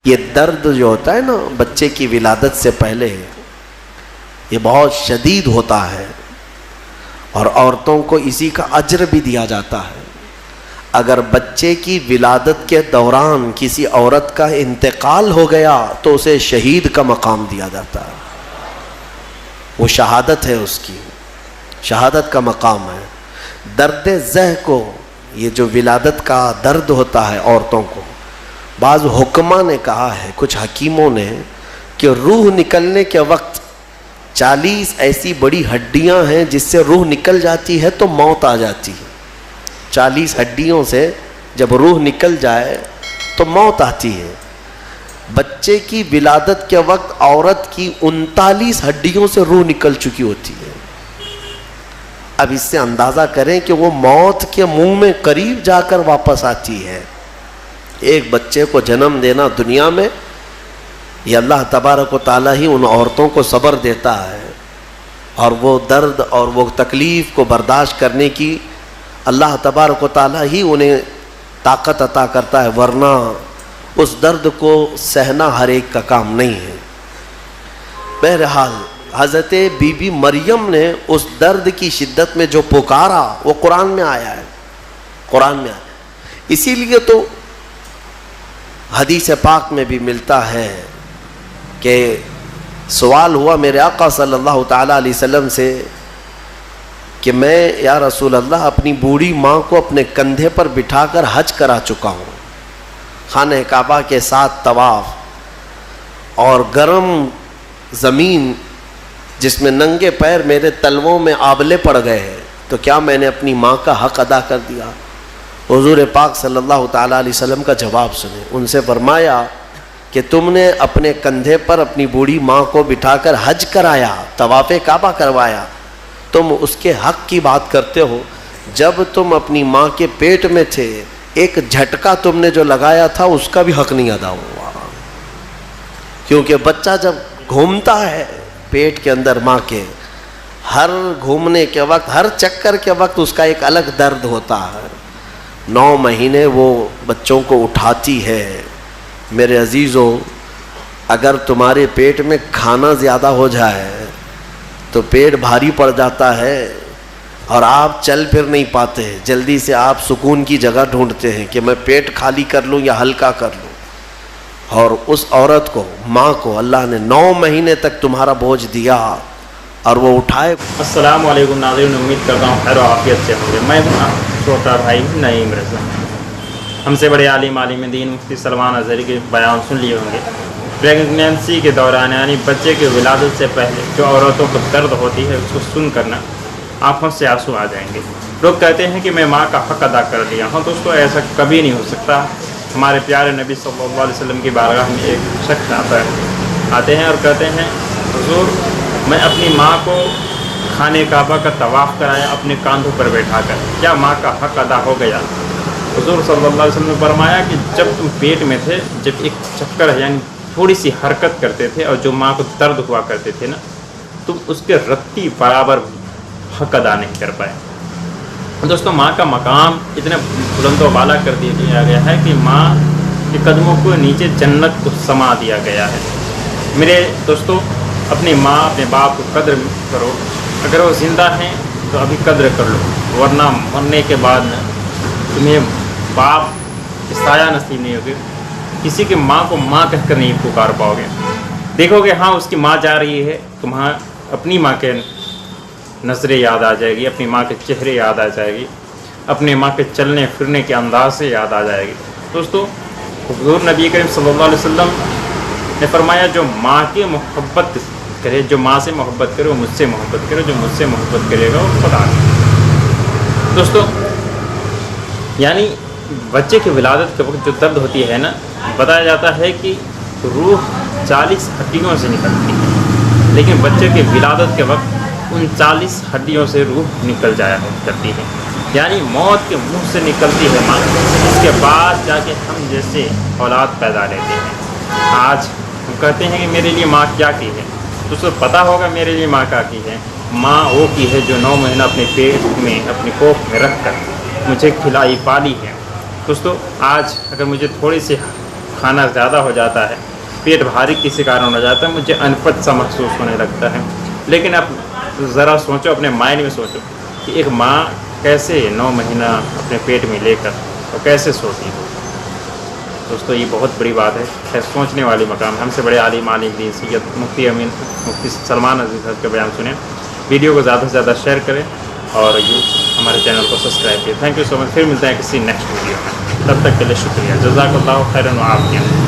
یہ درد جو ہوتا ہے نا بچے کی ولادت سے پہلے، یہ بہت شدید ہوتا ہے، اور عورتوں کو اسی کا اجر بھی دیا جاتا ہے۔ اگر بچے کی ولادت کے دوران کسی عورت کا انتقال ہو گیا تو اسے شہید کا مقام دیا جاتا ہے، وہ شہادت ہے، اس کی شہادت کا مقام ہے۔ درد زہ کو، یہ جو ولادت کا درد ہوتا ہے عورتوں کو، بعض حکماء نے کہا ہے، کچھ حکیموں نے، کہ روح نکلنے کے وقت 40 ایسی بڑی ہڈیاں ہیں جس سے روح نکل جاتی ہے تو موت آ جاتی ہے۔ 40 ہڈیوں سے جب روح نکل جائے تو موت آتی ہے۔ بچے کی ولادت کے وقت عورت کی 39 ہڈیوں سے روح نکل چکی ہوتی ہے۔ اب اس سے اندازہ کریں کہ وہ موت کے منہ میں قریب جا کر واپس آتی ہے۔ ایک بچے کو جنم دینا دنیا میں، یہ اللہ تبارک و تعالیٰ ہی ان عورتوں کو صبر دیتا ہے، اور وہ درد اور وہ تکلیف کو برداشت کرنے کی اللہ تبارک و تعالیٰ ہی انہیں طاقت عطا کرتا ہے، ورنہ اس درد کو سہنا ہر ایک کا کام نہیں ہے۔ بہرحال حضرت بی بی مریم نے اس درد کی شدت میں جو پکارا وہ قرآن میں آیا ہے، قرآن میں آیا۔ اسی لیے تو حدیث پاک میں بھی ملتا ہے کہ سوال ہوا میرے آقا صلی اللہ تعالیٰ علیہ وسلم سے کہ میں یا رسول اللہ اپنی بوڑھی ماں کو اپنے کندھے پر بٹھا کر حج کرا چکا ہوں، خانہ کعبہ کے ساتھ طواف، اور گرم زمین جس میں ننگے پیر میرے تلووں میں آبلے پڑ گئے ہیں، تو کیا میں نے اپنی ماں کا حق ادا کر دیا؟ حضور پاک صلی اللہ تعالیٰ علیہ وسلم کا جواب سنیں۔ ان سے فرمایا کہ تم نے اپنے کندھے پر اپنی بوڑھی ماں کو بٹھا کر حج کرایا، طواف کعبہ کروایا، تم اس کے حق کی بات کرتے ہو۔ جب تم اپنی ماں کے پیٹ میں تھے ایک جھٹکا تم نے جو لگایا تھا اس کا بھی حق نہیں ادا ہوا، کیونکہ بچہ جب گھومتا ہے پیٹ کے اندر ماں کے، ہر گھومنے کے وقت، ہر چکر کے وقت اس کا ایک الگ درد ہوتا ہے۔ 9 مہینے وہ بچوں کو اٹھاتی ہے۔ میرے عزیزو، اگر تمہارے پیٹ میں کھانا زیادہ ہو جائے تو پیٹ بھاری پڑ جاتا ہے اور آپ چل پھر نہیں پاتے، جلدی سے آپ سکون کی جگہ ڈھونڈتے ہیں کہ میں پیٹ خالی کر لوں یا ہلکا کر لوں، اور اس عورت کو، ماں کو، اللہ نے 9 مہینے تک تمہارا بوجھ دیا اور وہ اٹھائے۔ السلام علیکم ناظرین، امید کرتا ہوں خیر و عافیت سے ہوں گے۔ میں چھوٹا بھائی نعیم رضا، ہم سے بڑے عالم دین مفتی سلمان اظہری کے بیان سن لیے ہوں گے۔ پریگنینسی کے دوران، یعنی بچے کی ولادت سے پہلے جو عورتوں کو درد ہوتی ہے اس کو سن کرنا آنکھوں سے آنسو آ جائیں گے۔ لوگ کہتے ہیں کہ میں ماں کا حق ادا کر دیا ہوں، تو اس کو ایسا کبھی نہیں ہو سکتا۔ ہمارے پیارے نبی صلی اللہ علیہ وسلم کی بارگاہ میں ایک شخص آتے ہیں اور کہتے ہیں حضور میں اپنی ماں کو خانہ کعبہ کا طواف کرایا اپنے کاندھوں پر بیٹھا کر، کیا ماں کا حق ادا ہو گیا؟ حضور صلی اللہ علیہ وسلم نے فرمایا کہ جب تم پیٹ میں تھے، جب ایک چکر یعنی تھوڑی سی حرکت کرتے تھے اور جو ماں کو درد ہوا کرتے تھے نا، تم اس کے رتی برابر حق ادا نہیں کر پائے۔ دوستوں، ماں کا مقام اتنا بلند و بالا کر دیا گیا ہے کہ ماں کے قدموں کو نیچے جنت کو سما دیا گیا ہے۔ میرے دوستوں، اپنی ماں اپنے باپ کو قدر کرو، اگر وہ زندہ ہیں تو ابھی قدر کر لو، ورنہ مرنے کے بعد نا تمہیں باپ کی سایہ نصیب نہیں ہوگی، کسی کی ماں کو ماں کہہ کر نہیں پکار پاؤ گے۔ دیکھو گے ہاں اس کی ماں جا رہی ہے، تمہاں اپنی ماں کے نظریں یاد آ جائے گی، اپنی ماں کے چہرے یاد آ جائے گی، اپنے ماں کے چلنے پھرنے کے انداز سے یاد آ جائے گی۔ دوستو، حضور نبی کریم صلی اللہ علیہ وسلم نے فرمایا جو ماں کی محبت کرے، جو ماں سے محبت کرے وہ مجھ سے محبت کرے، جو مجھ سے محبت کرے گا وہ خدا کرے۔ دوستو، یعنی بچے کی ولادت کے وقت جو درد ہوتی ہے نا، بتایا جاتا ہے کہ روح 40 ہڈیوں سے نکلتی ہے، لیکن بچے کی ولادت کے وقت ان 40 ہڈیوں سے روح نکل جایا کرتی ہے، یعنی موت کے منہ سے نکلتی ہے ماں، اس کے بعد جا کے ہم جیسے اولاد پیدا لیتے ہیں۔ آج ہم کہتے ہیں کہ میرے لیے ماں کیا کی ہے، تو اس کو پتہ ہوگا میرے لیے ماں کیا کی ہے۔ ماں وہ کی ہے جو 9 مہینہ اپنے پیٹ میں، اپنی کوکھ میں رکھ کر مجھے کھلائی پالی ہے۔ دوستو، آج اگر مجھے تھوڑی سی کھانا زیادہ ہو جاتا ہے، پیٹ بھاری کسی کارن ہو جاتا ہے، مجھے انپت سا محسوس ہونے لگتا ہے۔ لیکن اب ذرا سوچو، اپنے مائنڈ میں سوچو کہ ایک ماں کیسے 9 مہینہ اپنے پیٹ میں لے کر اور کیسے سوتی ہو۔ دوستو یہ بہت بڑی بات ہے، خیر سوچنے والی مقام ہے۔ ہم سے بڑے عالم دین سید مفتی امین مفتی سلمان عزیز صاحب کا بیان سنیں۔ ویڈیو کو زیادہ سے زیادہ شیئر کریں اور ہمارے چینل کو سبسکرائب کریں۔ تھینک یو سو مچ، پھر ملتے ہیں کسی نیکسٹ ویڈیو میں، تب تک کے لیے شکریہ، جزاک اللہ خیرا و عافیہ۔